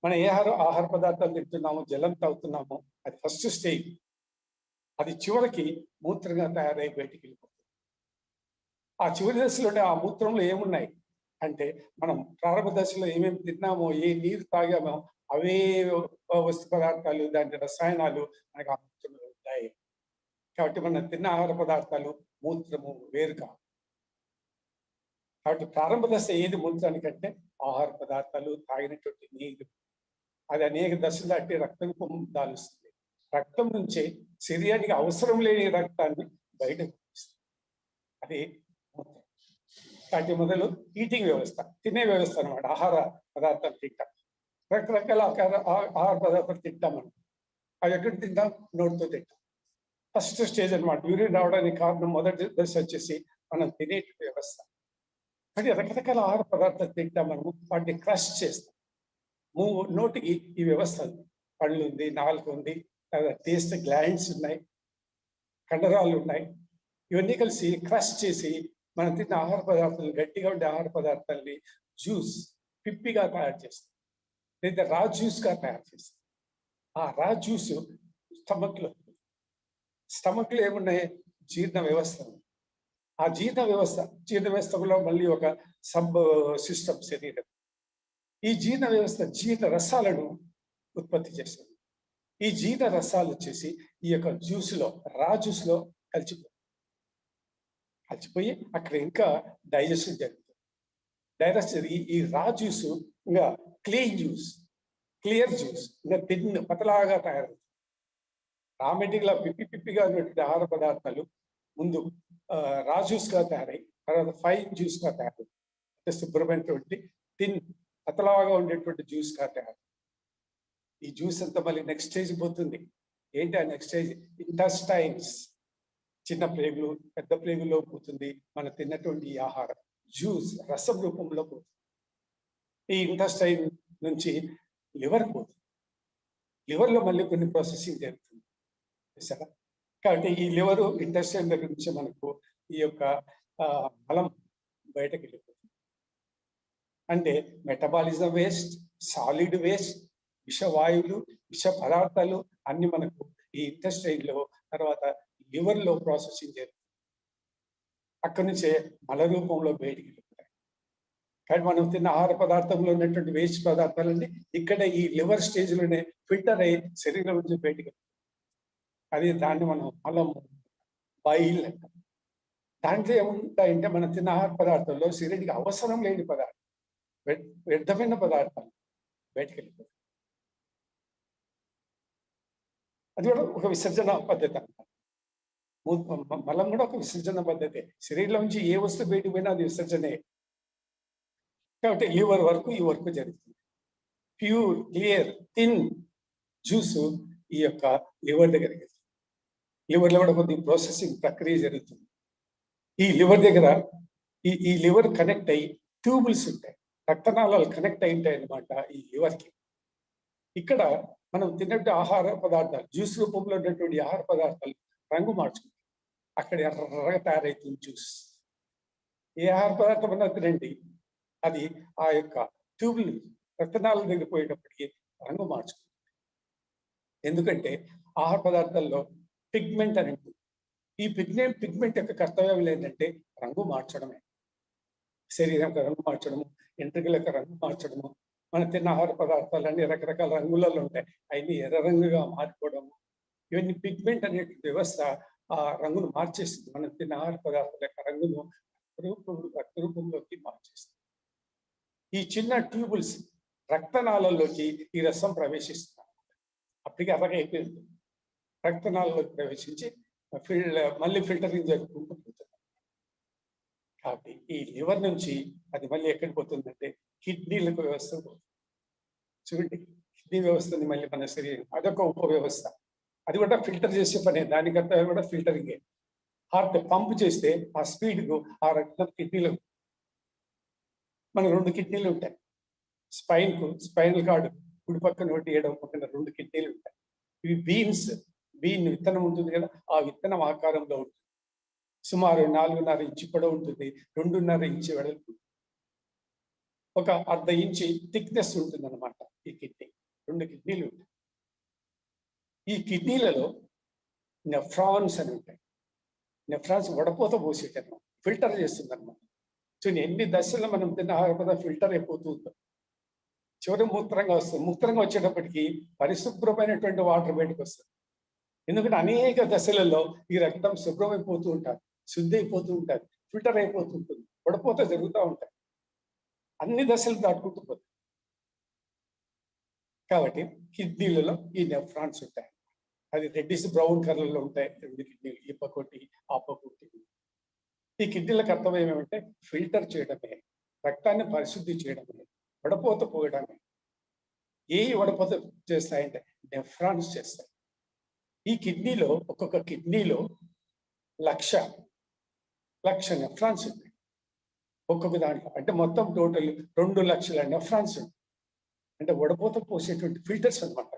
మనం ఏ ఆహార పదార్థాలు తింటున్నామో, జలం తాగుతున్నామో, అది ఫస్ట్ స్టేజ్. అది చివరికి మూత్రంగా తయారై బయటికి వెళ్ళిపోతుంది. ఆ చివరి దశలోనే ఆ మూత్రంలో ఏమున్నాయి అంటే, మనం ప్రారంభ దశలో ఏమేమి తిన్నామో, ఏ నీరు తాగామో అవే వస్తు పదార్థాలు, దాని రసాయనాలు మనకు ఆ మూత్రంలో ఉంటాయి. కాబట్టి మనం తిన్న ఆహార పదార్థాలు, మూత్రము వేరు కావు. కాబట్టి ప్రారంభ దశ ఏది మూత్రానికంటే ఆహార పదార్థాలు, తాగినటువంటి నీరు. అది అనేక దశలు దాటి రక్తం దాలుస్తుంది. రక్తం నుంచి శరీరానికి అవసరం లేని రక్తాన్ని బయటకు పంపిస్తుంది. అది మూత్రం. కాబట్టి మొదలు ఈటింగ్ వ్యవస్థ, తినే వ్యవస్థ అనమాట. ఆహార పదార్థాలు తింటాం, రకరకాల ఆహార పదార్థాలు తింటాం మనం. అవి ఎక్కడ తింటాం? నోటితో తింటాం. ఫస్ట్ స్టేజ్ అనమాట. యూరిన్ రావడానికి కారణం మొదటి దశ వచ్చేసి మనం తినే వ్యవస్థ. అది రకరకాల ఆహార పదార్థాలు తింటాం మనము, వాటిని క్రష్ చేస్తాం. నోటికి ఈ వ్యవస్థ ఉంది. పళ్ళు ఉంది, నాలుగు ఉంది, టేస్ట్ గ్లాండ్స్ ఉన్నాయి, కండరాలు ఉన్నాయి. ఇవన్నీ కలిసి క్రష్ చేసి మనం తిన్న ఆహార పదార్థాలు, గట్టిగా ఉండే ఆహార పదార్థాలని జ్యూస్, పిప్పిగా తయారు చేస్తాం, లేదా రా జ్యూస్గా తయారు చేస్తాం. ఆ రా జ్యూస్ స్టమక్ లో ఏమున్నాయి? జీర్ణ వ్యవస్థ. ఆ జీర్ణ వ్యవస్థలో మళ్ళీ ఒక సబ్ సిస్టమ్ శరీరం. ఈ జీర్ణ వ్యవస్థ జీర్ణ రసాలను ఉత్పత్తి చేస్తుంది. ఈ జీర్ణ రసాలు వచ్చేసి ఈ యొక్క రా జ్యూస్ లో కలిసిపోయి అక్కడ ఇంకా డైజెషన్ జరుగుతుంది. డైజెషన్ ఈ రా జ్యూస్ ఇంకా క్లియర్ జ్యూస్ ఇంకా తిన్న పతలాగా తయారవుతుంది. రామెటిక్లా పిప్పిగా ఉన్నటువంటి ఆహార పదార్థాలు ముందు రా జ్యూస్ గా తయారై, తర్వాత ఫైన్ జ్యూస్ గా తయారై, అంటే శుభ్రమైనటువంటి పతలాగా ఉండేటువంటి జ్యూస్ గా తయారు. ఈ జ్యూస్ అంతా మళ్ళీ నెక్స్ట్ స్టేజ్ పోతుంది. ఏంటి ఆ నెక్స్ట్ స్టేజ్? ఇంటెస్టైన్స్. చిన్న ప్రేగులు, పెద్ద ప్రేగుల్లో పోతుంది మనం తిన్నటువంటి ఈ ఆహారం. జ్యూస్ రసం రూపంలో పోతుంది. ఈ ఇంటెస్టైన్ నుంచి లివర్ పోతుంది. లివర్లో మళ్ళీ కొన్ని ప్రాసెసింగ్ జరుగుతుంది. సరే, కాబట్టి ఈ లివరు, ఇంటెస్టైన్ దగ్గర నుంచి మనకు ఈ యొక్క మలం బయటకు వెళ్ళిపోతుంది. అంటే మెటబాలిజం వేస్ట్, సాలిడ్ వేస్ట్, విషవాయువులు, విష పదార్థాలు అన్ని మనకు ఈ ఇంటెస్టైన్ లో, తర్వాత లివర్ లో ప్రాసెసింగ్ జరుగుతుంది. అక్కడి నుంచే మల రూపంలో బయటికి వెళ్తాయి. కానీ మనం తిన్న ఆహార పదార్థంలో ఉన్నటువంటి వేస్ట్ పదార్థాలన్నీ ఇక్కడ ఈ లివర్ స్టేజ్ లోనే ఫిల్టర్ అయ్యి శరీరం నుంచి బయటికి వెళ్తాయి. అది దాన్ని మనం మలం, బైల్ అంటాం. దాంట్లో ఏముంటాయంటే మనం తిన్న ఆహార పదార్థంలో శరీరానికి అవసరం లేని పదార్థం, వ్యర్థమైన పదార్థాలు బయటికి వెళ్ళిపోతాయి. అది కూడా ఒక విసర్జన పద్ధతి అన్నమాట. మలం కూడా ఒక విసర్జన పద్ధతి. శరీరంలో నుంచి ఏ వస్తువు బయటకు పోయినా అది విసర్జనే. కాబట్టి లివర్ వరకు ఈ వర్క్ జరుగుతుంది. ప్యూర్, క్లియర్, థిన్ జ్యూస్ ఈ యొక్క లివర్ దగ్గరికి. లివర్లో కూడా కొద్ది ప్రాసెసింగ్ ప్రక్రియ జరుగుతుంది. ఈ లివర్ దగ్గర ఈ లివర్ కనెక్ట్ అయ్యి ట్యూబుల్స్ ఉంటాయి, రక్తనాళాలు కనెక్ట్ అయి ఉంటాయి అన్నమాట ఈ లివర్కి. ఇక్కడ మనం తిన్నట్టు ఆహార పదార్థాలు, జ్యూస్ రూపంలో ఉన్నటువంటి ఆహార పదార్థాలు రంగు మార్చుకుంటాయి. అక్కడ ఎర్రగా తయారైతుంది జ్యూస్. ఏ ఆహార పదార్థం అన్నా తినండి, అది ఆ యొక్క ట్యూబులు రక్తనాళాల దగ్గర పోయేటప్పటికి రంగు మార్చుకుంటుంది. ఎందుకంటే ఆహార పదార్థాల్లో పిగ్మెంట్ అని ఉంటుంది. ఈ పిగ్మెంట్ యొక్క కర్తవ్యం ఏంటంటే రంగు మార్చడమే. శరీరం రంగు మార్చడము, ఎంట్రుకలకు రంగు మార్చడము. మనం తిన్న ఆహార పదార్థాలన్నీ రకరకాల రంగులలో ఉంటాయి, అవన్నీ ఎర్ర రంగుగా మారిపోవడము. ఇవన్నీ పిగ్మెంట్ అనే వ్యవస్థ ఆ రంగును మార్చేస్తుంది. మనం తిన్న ఆహార పదార్థాల యొక్క రంగును రక్త రూపంలోకి మార్చేస్తుంది. ఈ చిన్న ట్యూబుల్స్ రక్తనాళాల్లోకి ఈ రసం ప్రవేశిస్తుంది. అప్పటికి ఎర్రగా అయిపోయింది. రక్తనాళాల్లోకి ప్రవేశించి మళ్ళీ ఫిల్టరింగ్ జరుపుకుంటూ పోతుంది. కాబట్టి ఈ లివర్ నుంచి అది మళ్ళీ ఎక్కడికి పోతుందంటే కిడ్నీలకు వ్యవస్థ పోతుంది. చూడండి, కిడ్నీ వ్యవస్థని మళ్ళీ మన శరీరం అదొక ఉప వ్యవస్థ. అది కూడా ఫిల్టర్ చేసే పనే, దానికంతా కూడా ఫిల్టరింగే. హార్ట్ పంప్ చేస్తే ఆ స్పీడ్కు ఆ రక్తం కిడ్నీలో, మన 2 కిడ్నీలు ఉంటాయి. స్పైనల్ కార్డు కుడి పక్కన 1, ఎడమ పక్కన 2 కిడ్నీలు ఉంటాయి. ఇవి బీన్ విత్తనం ఉంటుంది కదా, ఆ విత్తనం ఆకారంలో ఉంటుంది. సుమారు 4.5 ఇంచు పొడవు ఉంటుంది, 2.5 ఇంచు వెడల్పు, ఒక ½ ఇంచు థిక్నెస్ ఉంటుంది అనమాట ఈ కిడ్నీ. 2 కిడ్నీలు ఉంటాయి. ఈ కిడ్నీలలో నెఫ్రాన్స్ అని ఉంటాయి. నెఫ్రాన్స్ వడపోత పోసేటన్నమాట, ఫిల్టర్ చేస్తుంది అనమాట. చూడండి ఎన్ని దశల్లో మనం తిన్న ఆహార పదార్థం ఫిల్టర్ అయిపోతుందో. చివరి మూత్రంగా వస్తుంది. మూత్రంగా వచ్చేటప్పటికి పరిశుభ్రమైనటువంటి వాటర్ బయటకు వస్తుంది. ఎందుకంటే అనేక దశలలో ఈ రక్తం శుభ్రమైపోతూ ఉంటారు, శుద్ధి అయిపోతూ ఉంటారు, ఫిల్టర్ అయిపోతూ ఉంటుంది, వడపోత జరుగుతూ ఉంటాయి. అన్ని దశలు దాటుకుంటూ పోతాయి. కాబట్టి కిడ్నీలలో ఈ నెఫ్రాన్స్ ఉంటాయి. అది రెడ్డిష్ బ్రౌన్ కలర్లో ఉంటాయి 2 కిడ్నీలు, ఈ పక్కోటి ఆ పక్కోటి. ఈ కిడ్నీల కర్తవ్యం ఏమంటే ఫిల్టర్ చేయడమే, రక్తాన్ని పరిశుద్ధి చేయడమే, వడపోత పోయడమే. ఏ వడపోత చేస్తాయంటే నెఫ్రాన్స్ చేస్తాయి. ఈ కిడ్నీలో ఒక్కొక్క కిడ్నీలో లక్ష నెఫ్రాన్స్ ఉంటాయి ఒక్కొక్క దాంట్లో. అంటే మొత్తం టోటల్ 2 లక్షల నెఫ్రాన్స్ ఉంటాయి. అంటే వడపోత పోసేటువంటి ఫిల్టర్స్ అనమాట.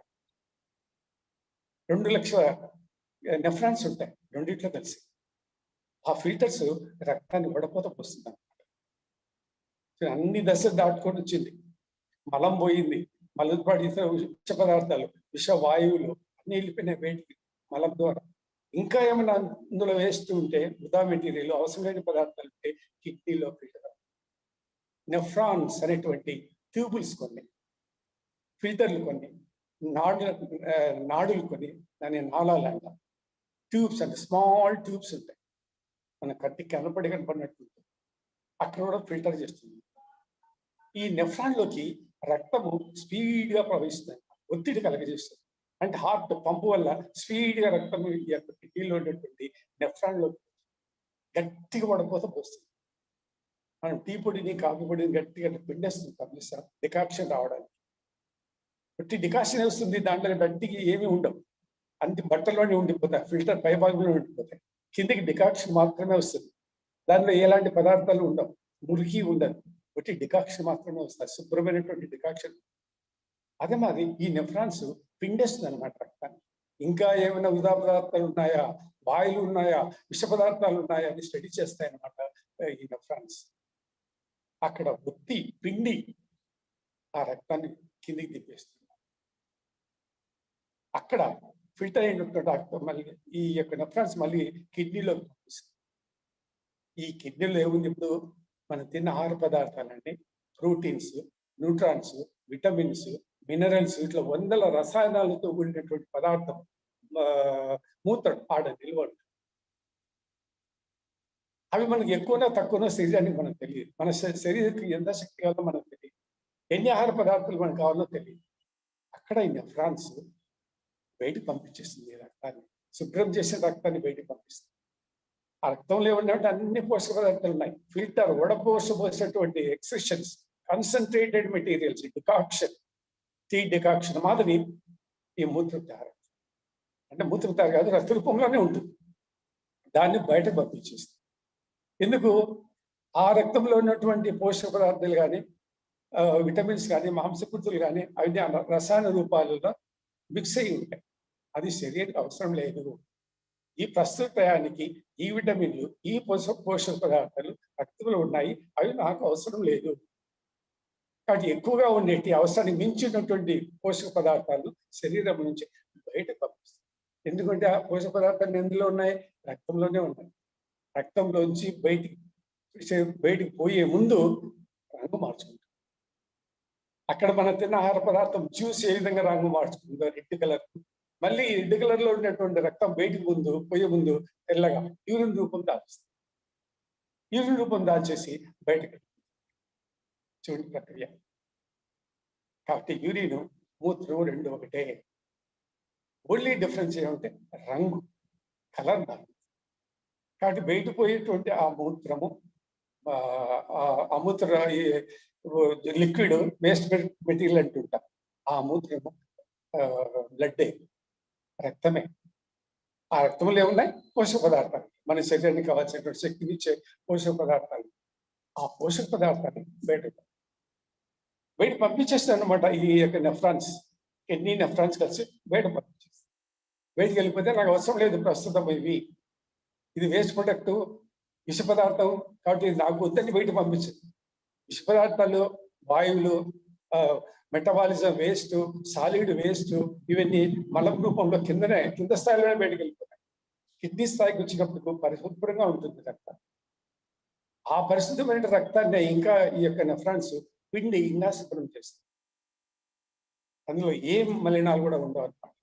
2 లక్షల నెఫ్రాన్స్ ఉంటాయి రెండిట్లో కలిసి. ఆ ఫిల్టర్స్ రక్తాన్ని వడపోత పోస్తుంది అనమాట. అన్ని దశలు దాటుకొని వచ్చింది. మలం పోయింది, మలపాటి విష పదార్థాలు, విష వాయువులు అన్ని వెళ్ళిపోయినాయి బయటికి మలం ద్వారా. ఇంకా ఏమైనా అందులో వేస్తూ ఉంటే వృధా మెటీరియల్, అవసరం లేని పదార్థాలు ఉంటే కిడ్నీలో ఫిల్టర్. నెఫ్రాన్స్ అనేటువంటి ట్యూబుల్స్ కొన్ని, ఫిల్టర్లు కొన్ని, నాడులు కొన్ని, దాని నాళాలు అంట. ట్యూబ్స్ అంటే స్మాల్ ట్యూబ్స్ ఉంటాయి, మన కట్టి కనపడినట్టు అక్కడ కూడా ఫిల్టర్ చేస్తుంది. ఈ నెఫ్రాన్లోకి రక్తము స్పీడ్గా ప్రవహిస్తుంది, ఒత్తిడి కలగజేస్తుంది. అంటే హార్ట్ పంపు వల్ల స్పీడ్గా రక్తము ఈ యొక్క కిడ్నీలో ఉండేటువంటి నెఫ్రాన్లో గట్టిగా పడిపోతే పోస్తుంది. మనం టీ పొడిని, కాఫీ పొడిని గట్టిగా పిండేస్తుంది తప్పిస్తా డికాక్షన్ రావడానికి. గట్టి డికాక్షన్ వస్తుంది, దాంట్లో గట్టికి ఏమీ ఉండవు, అంత బట్టలోనే ఉండిపోతాయి, ఫిల్టర్ పైభాగంలో ఉండిపోతాయి. కిందికి డికాక్షన్ మాత్రమే వస్తుంది, దానిలో ఎలాంటి పదార్థాలు ఉండవు, మురికి ఉండదు, ఒకటి డికాక్షన్ మాత్రమే వస్తాయి, శుభ్రమైనటువంటి డికాక్షన్. అదే మాది ఈ నెఫ్రాన్స్ పిండేస్తుంది అనమాట రక్తాన్ని. ఇంకా ఏమైనా వృధా పదార్థాలు ఉన్నాయా, వాయువులు ఉన్నాయా, విష పదార్థాలు ఉన్నాయా అని స్టడీ చేస్తాయన్నమాట ఈ నెఫ్రాన్స్. అక్కడ ఒత్తి పిండి ఆ రక్తాన్ని కిందికి తిప్పేస్తుంది. అక్కడ ఫిల్టర్ అయినటువంటి రక్తం మళ్ళీ ఈ యొక్క నెఫ్రాన్స్ మళ్ళీ కిడ్నీలో పంపిస్తుంది. ఈ కిడ్నీలో ఏముంది ఇప్పుడు మనం తిన్న ఆహార పదార్థాలండి, ప్రోటీన్స్, న్యూట్రాన్స్, విటమిన్స్, మినరల్స్, ఇట్లా వందల రసాయనాలతో కూడినటువంటి పదార్థం మూత్రం ఆడ నిల్వ. అవి మనకి ఎక్కువనో తక్కువనో శరీరానికి మనకు తెలియదు. మన శరీరానికి ఎంత శక్తి కావాలో మనకు తెలియదు. ఎన్ని ఆహార పదార్థాలు మనకు కావాలో తెలియదు. అక్కడ ఈ నెఫ్రాన్స్ బయటకు పంపించేస్తుంది రక్తాన్ని, శుభ్రం చేసిన రక్తాన్ని బయటకు పంపిస్తుంది. ఆ రక్తంలో ఏమన్నట్టు అన్ని పోషక పదార్థాలు ఉన్నాయి. ఫిల్టర్, వడపోసేటువంటి ఎక్సెషన్స్, concentrated materials, decoction, tea decoction మాదిరి ఈ మూత్రధార అంటే మూత్రధార కాదు, రక్త రూపంలోనే ఉంటుంది. దాన్ని బయటకు పంపించేస్తుంది. ఎందుకు? ఆ రక్తంలో ఉన్నటువంటి పోషక పదార్థాలు కానీ, విటమిన్స్ కానీ, మాంసకృతులు కానీ అవి రసాయన రూపాలలో మిక్స్ అయి ఉంటాయి. అది శరీరానికి అవసరం లేదు. ఈ ప్రస్తుత టయానికి ఈ విటమిన్లు, ఈ పోషక పదార్థాలు రక్తంలో ఉన్నాయి, అవి నాకు అవసరం లేదు. కాబట్టి ఎక్కువగా ఉండేటి అవసరానికి మించినటువంటి పోషక పదార్థాలు శరీరం నుంచి బయటకు పంపిస్తాయి. ఎందుకంటే ఆ పోషక పదార్థాలు ఎందులో ఉన్నాయి? రక్తంలోనే ఉన్నాయి. రక్తంలోంచి బయటికి పోయే ముందు రంగు మార్చుకుంటాం. అక్కడ మనం తిన్న ఆహార పదార్థం జ్యూస్ ఏ విధంగా రంగు మార్చుకుంటుందో రెడ్ కలర్, మళ్ళీ రెడ్ కలర్ లో ఉన్నటువంటి రక్తం బయటికి పోయే ముందు తెల్లగా యూరిన్ రూపం దాల్చేస్తుంది. యూరిన్ రూపం దాల్చేసి బయటకు చూడండి ప్రక్రియ. కాబట్టి యూరిన్, మూత్రం రెండు ఒకటే. ఓన్లీ డిఫరెన్స్ ఏమంటే రంగు, కలర్ మారుతుంది. కాబట్టి బయట పోయేటువంటి ఆ మూత్రము, ఆ మూత్ర లిక్విడ్ వేస్ట్ మెటీరియల్ అంటుంటాం. ఆ మూత్రము బ్లడ్డే, రక్తమే. ఆ రక్తంలో ఏమున్నాయి? పోషక పదార్థాలు, మన శరీరానికి కావాల్సినటువంటి శక్తినిచ్చే పోషక పదార్థాలు. ఆ పోషక పదార్థాన్ని బయట పంపించేస్తాయి అనమాట. ఈ యొక్క నెఫ్రాన్స్, కిడ్నీ నెఫ్రాన్స్ కలిసి బయట పంపించేస్తాయి. బయటకు వెళ్ళిపోతే నాకు అవసరం లేదు ప్రస్తుతం, ఇది వేస్ట్ ప్రొడక్ట్, విష పదార్థం, కాబట్టి నాకు వద్దని బయట పంపించదు. విష పదార్థాలు, వాయువులు, మెటబాలిజం వేస్ట్, సాలిడ్ వేస్ట్, ఇవన్నీ మలం రూపంలో కింద స్థాయిలోనే బయటకు వెళ్ళిపోతాయి. కిడ్నీ స్థాయికి వచ్చినప్పుడు పరిశుభ్రంగా ఉంటుంది రక్తం. ఆ పరిశుద్ధమైన రక్తాన్ని ఇంకా ఈ యొక్క నెఫ్రాన్స్ పిండి ఇంకా శుభ్రం చేస్తుంది. అందులో ఏం మలినాలు కూడా ఉండవు అన్నమాట.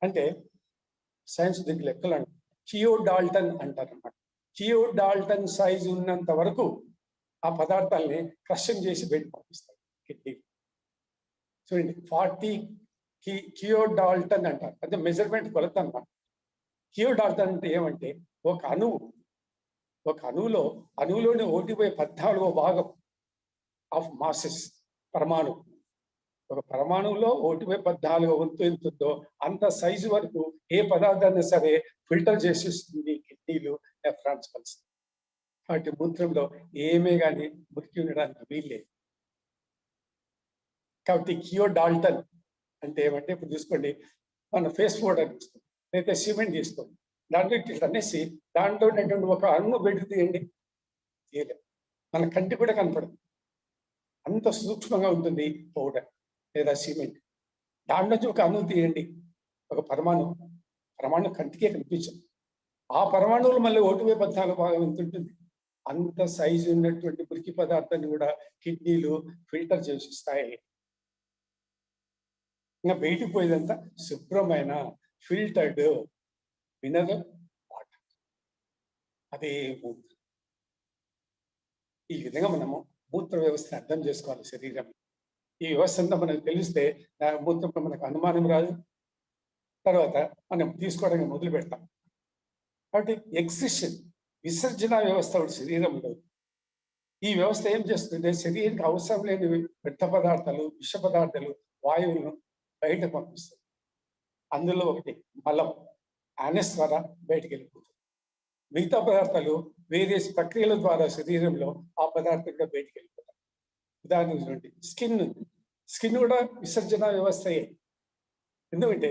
అంటే సైన్స్ దీనికి లెక్కలు అంటారు, కియోడాల్టన్ అంటారు అన్నమాట. కియోడాల్టన్ సైజు ఉన్నంత వరకు ఆ పదార్థాలని క్రషింగ్ చేసి బయట పంపిస్తాయి కిడ్నీ. చూడండి, 40 కియోడాల్టన్ అంటారు. అంటే మెజర్మెంట్ కొలత అన్నమాట. కియోడాల్టన్ అంటే ఏమంటే ఒక అణువులోని 1/14 భాగం ఆఫ్ మాసెస్, పరమాణు. ఒక పరమాణువులో 1/14 వంతు ఎంతుందో అంత సైజు వరకు ఏ పదార్థాన్ని సరే ఫిల్టర్ చేసేస్తుంది కిడ్నీలు, నెఫ్రాన్స్ కలిసి. వాటి మూత్రంలో ఏమే కానీ మురికి ఉండడానికి వీల్లేదు. కాబట్టి కియోడాల్టన్ అంటే ఏమంటే, ఇప్పుడు చూసుకోండి, మన ఫేస్ పౌడర్ తీసుకోండి, లేకపోతే సిమెంట్ తీసుకోండి, దాంట్లో ఇట్లా అనేసి దాంట్లో ఉన్నటువంటి ఒక అణువు బయటకు తీయండి, తీయలేదు. మన కంటి కూడా కనపడదు, అంత సూక్ష్మంగా ఉంటుంది పౌడర్ లేదా సిమెంట్. దాంట్లో నుంచి ఒక అణువు తీయండి, ఒక పరమాణు కంటికే కనిపించదు. ఆ పరమాణువులు మళ్ళీ 1/14 భాగం ఎంత ఉంటుంది, అంత సైజు ఉన్నటువంటి మురికి పదార్థాన్ని కూడా కిడ్నీలు ఫిల్టర్ చేసిస్తాయి. ఇంకా బయటికి పోయేదంతా శుభ్రమైన ఫిల్టర్డ్ మినరల్ వాటర్. అదే మూత్రం. ఈ విధంగా మనము మూత్ర వ్యవస్థను అర్థం చేసుకోవాలి శరీరం. ఈ వ్యవస్థ అంతా మనకు తెలిస్తే మూత్రంలో మనకు అనుమానం రాదు, తర్వాత మనం తీసుకోవడానికి మొదలు పెడతాం. కాబట్టి ఎక్సిషన్, విసర్జన వ్యవస్థ శరీరంలో. ఈ వ్యవస్థ ఏం చేస్తుంటే శరీరానికి అవసరం లేని వ్యర్థ పదార్థాలు, విష పదార్థాలు, వాయువులను బయట పంపిస్తుంది. అందులో ఒకటి మలం, యానస్ ద్వారా బయటకు వెళ్ళిపోతుంది. మిగతా పదార్థాలు వేరే ప్రక్రియల ద్వారా శరీరంలో ఆ పదార్థంగా బయటకు వెళ్ళిపోతాయి. ఉదాహరణకు చూడండి, స్కిన్ కూడా విసర్జన వ్యవస్థయే. ఎందుకంటే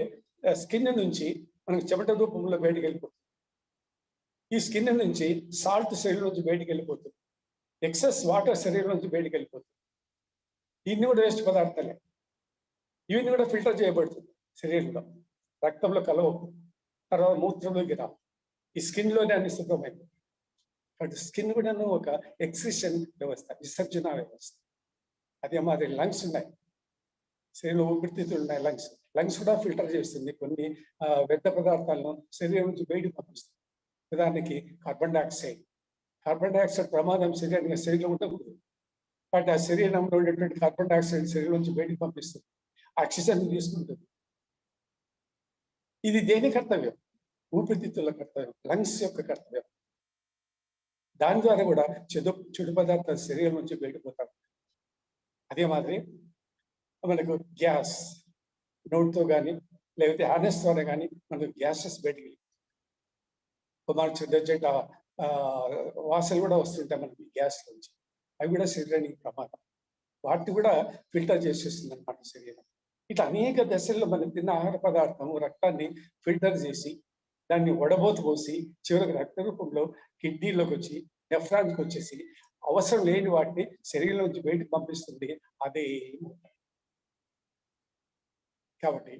స్కిన్ నుంచి మనకు చెమట రూపంలో బయటకు వెళ్ళిపోతుంది. ఈ స్కిన్ నుంచి సాల్ట్ సెల్ నుంచి బయటకు వెళ్ళిపోతుంది. ఎక్సెస్ వాటర్ శరీరం నుంచి బయటికి వెళ్ళిపోతుంది. ఇన్ని కూడా వేస్ట్ పదార్థాలే. ఇవన్నీ కూడా ఫిల్టర్ చేయబడుతుంది శరీరంలో, రక్తంలో కలవు, తర్వాత మూత్రంలోకి రావు. ఈ స్కిన్లోనే అన్ని శుభ్రమైంది. కాబట్టి స్కిన్ కూడా ఒక ఎక్సిషన్ వ్యవస్థ, విసర్జన వ్యవస్థ. అదే మాదిరి లంగ్స్ ఉన్నాయి, శరీరంలో ఊపిరితిత్తులు ఉన్నాయి. లంగ్స్ కూడా ఫిల్టర్ చేస్తుంది కొన్ని వ్యర్థ పదార్థాలను శరీరం నుంచి బయటకు పంపిస్తుంది. ఉదాహరణకి కార్బన్ డైఆక్సైడ్ ప్రమాదం శరీరంలో ఉండకూడదు. బట్ ఆ శరీరంలో ఉండేటువంటి కార్బన్ డైఆక్సైడ్ శరీరం నుంచి బయటకు పంపిస్తుంది, ఆక్సిజన్ తీసుకుంటుంది. ఇది దేని కర్తవ్యం? ఊపిరితిత్తుల కర్తవ్యం, లంగ్స్ యొక్క కర్తవ్యం. దాని ద్వారా కూడా చెడు పదార్థాలు శరీరం నుంచి బయటపోతారు. అదే మాదిరి మనకు గ్యాస్ నోటితో కానీ లేకపోతే హార్నెస్ ద్వారా కానీ మనకు గ్యాసెస్ బయటికి చెడ్డ వాసనలు కూడా వస్తుంటాయి మనకి గ్యాస్ నుంచి. అవి కూడా శరీరానికి ప్రమాదం. వాటిని కూడా ఫిల్టర్ చేసేస్తుంది అనమాట శరీరం. ఇట్లా అనేక దశల్లో మనం తిన్న ఆహార పదార్థం రక్తాన్ని ఫిల్టర్ చేసి దాన్ని వడబోతు పోసి చివరికి రక్త రూపంలో కిడ్నీలోకి వచ్చి నెఫ్రాన్కి వచ్చేసి అవసరం లేని వాటిని శరీరం నుంచి బయటకు పంపిస్తుంది. అదే కాబట్టి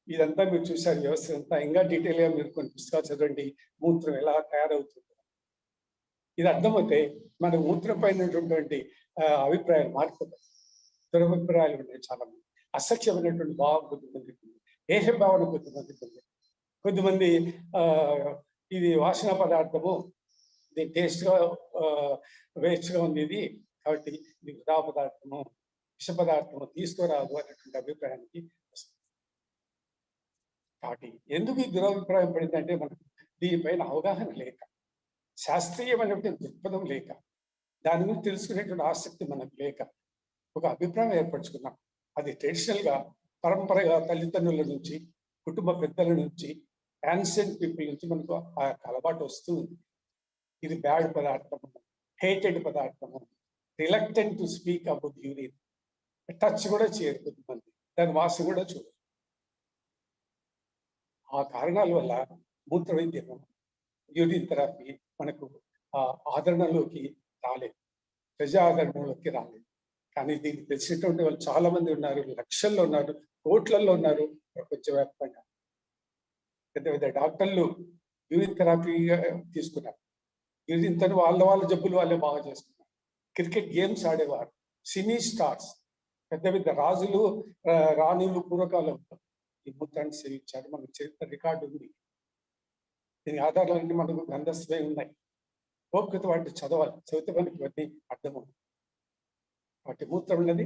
ఇదంతా మీరు చూసారు, వ్యవస్థ అంతా. ఇంకా డీటెయిల్గా మీరు కొన్ని పుస్తకాలు చదవండి, మూత్రం ఎలా తయారవుతుంది. ఇది అర్థమైతే మన మూత్రం పైన ఉన్నటువంటి అభిప్రాయాలు మారిపోతాయి. దురభిప్రాయాలు ఉన్నాయి చాలా మంది, అసఖ్యమైనటువంటి భావం కొద్దిమందికి ఉంది, ఏహ భావన కొద్దిమందికి ఉంది. కొద్దిమంది ఇది వాసన పదార్థము, ఇది టేస్ట్గా వేస్ట్గా ఉంది, ఇది కాబట్టి ఇది వృధా పదార్థము, విష పదార్థము తీసుకోరాదు అనేటువంటి అభిప్రాయానికి వస్తుంది. కాబట్టి ఎందుకు ఈ దురభిప్రాయం పడిందంటే మనకు దీనిపైన అవగాహన లేక, శాస్త్రీయమైనటువంటి దృక్పథం లేక, దాని గురించి తెలుసుకునేటువంటి ఆసక్తి మనకు లేక ఒక అభిప్రాయం ఏర్పరచుకున్నాం. అది ట్రెడిషనల్గా పరంపరగా తల్లిదండ్రుల నుంచి, కుటుంబ పెద్దల నుంచి, యాన్షియంట్ పీపుల్ నుంచి మనకు ఆ అలవాటు వస్తూ ఉంది. ఇది బ్యాడ్ పదార్థము, హేటెడ్ పదార్థము, reluctant to speak about urine. Touch కూడా చేయరు కొంతమంది, దాని వాసన కూడా చూడరు. ఆ కారణాల వల్ల మూత్ర వైద్యం, యూరిన్ థెరపీ మనకు ఆదరణలోకి రాలేదు, ప్రజా ఆదరణలోకి రాలేదు. కానీ దీన్ని తెలిసినటువంటి వాళ్ళు చాలా మంది ఉన్నారు, లక్షల్లో ఉన్నారు, కోట్లల్లో ఉన్నారు ప్రపంచవ్యాప్తంగా. పెద్ద పెద్ద డాక్టర్లు యూరిన్ థెరపీ తీసుకున్నారు. యూరిన్ థెరపీ వాళ్ళ జబ్బులు వాళ్ళే బాగా చేసుకున్నారు. క్రికెట్ గేమ్స్ ఆడేవారు, సినీ స్టార్స్, పెద్ద పెద్ద రాజులు రాణులు పూర్వకాలంలో ఈ మూత్రాన్ని సేవించారు. మనకు చరిత్ర రికార్డు ఉంది. దీని ఆధారాలన్నీ మనకు గ్రంథస్థమై ఉన్నాయి. ఓపిక వాటిని చదవాలి, చదివితే మనకి ఇవన్నీ అర్థమవుతుంది. వాటి మూత్రం ఉన్నది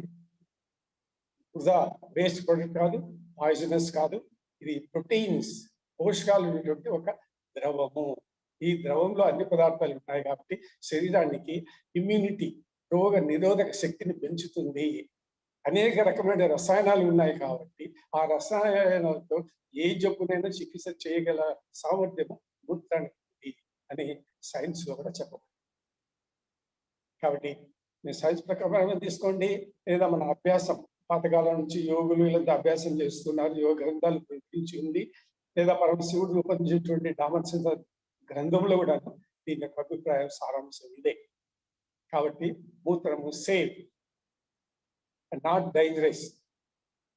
వృధా వేస్ట్ ప్రొడక్ట్ కాదు, పాయిజనస్ కాదు. ఇది ప్రోటీన్స్, పోషకాలు ఉన్నటువంటి ఒక ద్రవము. ఈ ద్రవంలో అన్ని పదార్థాలు ఉన్నాయి కాబట్టి శరీరానికి ఇమ్యూనిటీ, రోగ నిరోధక శక్తిని పెంచుతుంది. అనేక రకమైన రసాయనాలు ఉన్నాయి కాబట్టి ఆ రసాయనాలతో ఏ జబ్బునైనా చికిత్స చేయగల సామర్థ్యం మూత్రానికి అని సైన్స్ లో కూడా చెప్పబడింది. కాబట్టి మీరు సైన్స్ ప్రకారం తీసుకోండి, లేదా మన అభ్యాసం పాతకాలం నుంచి యోగులు వీళ్ళంతా అభ్యాసం చేస్తున్నారు, యోగ గ్రంథాలు ప్రకటించి ఉంది, లేదా పరమశివుడు రూపొందించినటువంటి డామర్సన్ గ్రంథంలో కూడా దీని యొక్క అభిప్రాయం సారాంశం ఇదే. కాబట్టి మూత్రము సేఫ్, నాట్ డేంజరస్,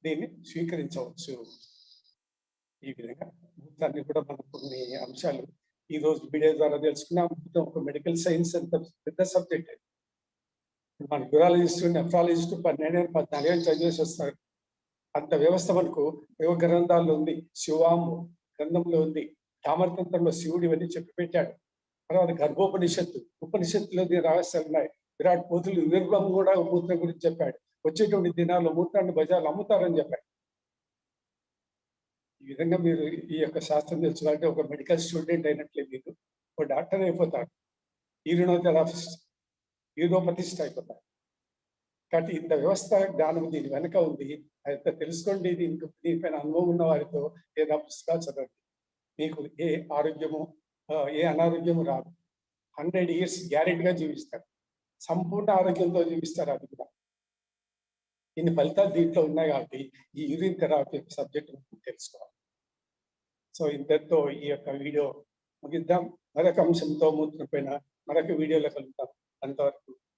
దీన్ని స్వీకరించవచ్చు. ఈ విధంగా మూత్రాన్ని కూడా మనం కొన్ని అంశాలు ఈ రోజు మీడియా ద్వారా తెలుసుకున్నాం. ఒక మెడికల్ సైన్స్ అంత పెద్ద సబ్జెక్ట్. మన యూరాలజిస్ట్, నెఫ్రాలజిస్ట్ 14 చదివేసి వస్తారు. అంత వ్యవస్థ మనకు యోగ గ్రంథాల్లో ఉంది, శివాంబు గ్రంథంలో ఉంది, ధామరతంత్రంలో శివుడు ఇవన్నీ చెప్పి పెట్టాడు. తర్వాత గర్భోపనిషత్తు, ఉపనిషత్తులో రహస్యాలు ఉన్నాయి. విరాట్ పోతులు నిర్గం కూడా మూత్రం గురించి చెప్పాడు. వచ్చేటువంటి దినాల్లో మూత్రాన్ని బజార్లు అమ్ముతారని చెప్పాడు. ఈ విధంగా మీరు ఈ యొక్క శాస్త్రం తెలుసుకోవాలంటే ఒక మెడికల్ స్టూడెంట్ అయినట్లే మీరు ఒక డాక్టర్ అయిపోతారు, యూరినోథెరపిస్ట్, యూరోపతిస్ట్ అయిపోతారు. కాబట్టి ఇంత వ్యవస్థ జ్ఞానం దీని వెనక ఉంది. అయితే తెలుసుకోండి. దీనిపైన అనుభవం ఉన్న వారితో లేదా పుస్తకాలు చదవండి. మీకు ఏ ఆరోగ్యము ఏ అనారోగ్యము రాదు. 100 years గ్యారెంటీగా జీవిస్తారు, సంపూర్ణ ఆరోగ్యంతో జీవిస్తారు. అది కూడా ఇన్ని ఫలితాలు దీంట్లో ఉన్నాయి కాబట్టి ఈ యూరిన్ థెరపీ సబ్జెక్ట్ తెలుసుకోవాలి. సో ఇంతటితో ఈ యొక్క వీడియో ముగిద్దాం. మరొక అంశంతో మూత్రం పైన మరొక వీడియోలో కలుగుతాం. అంతవరకు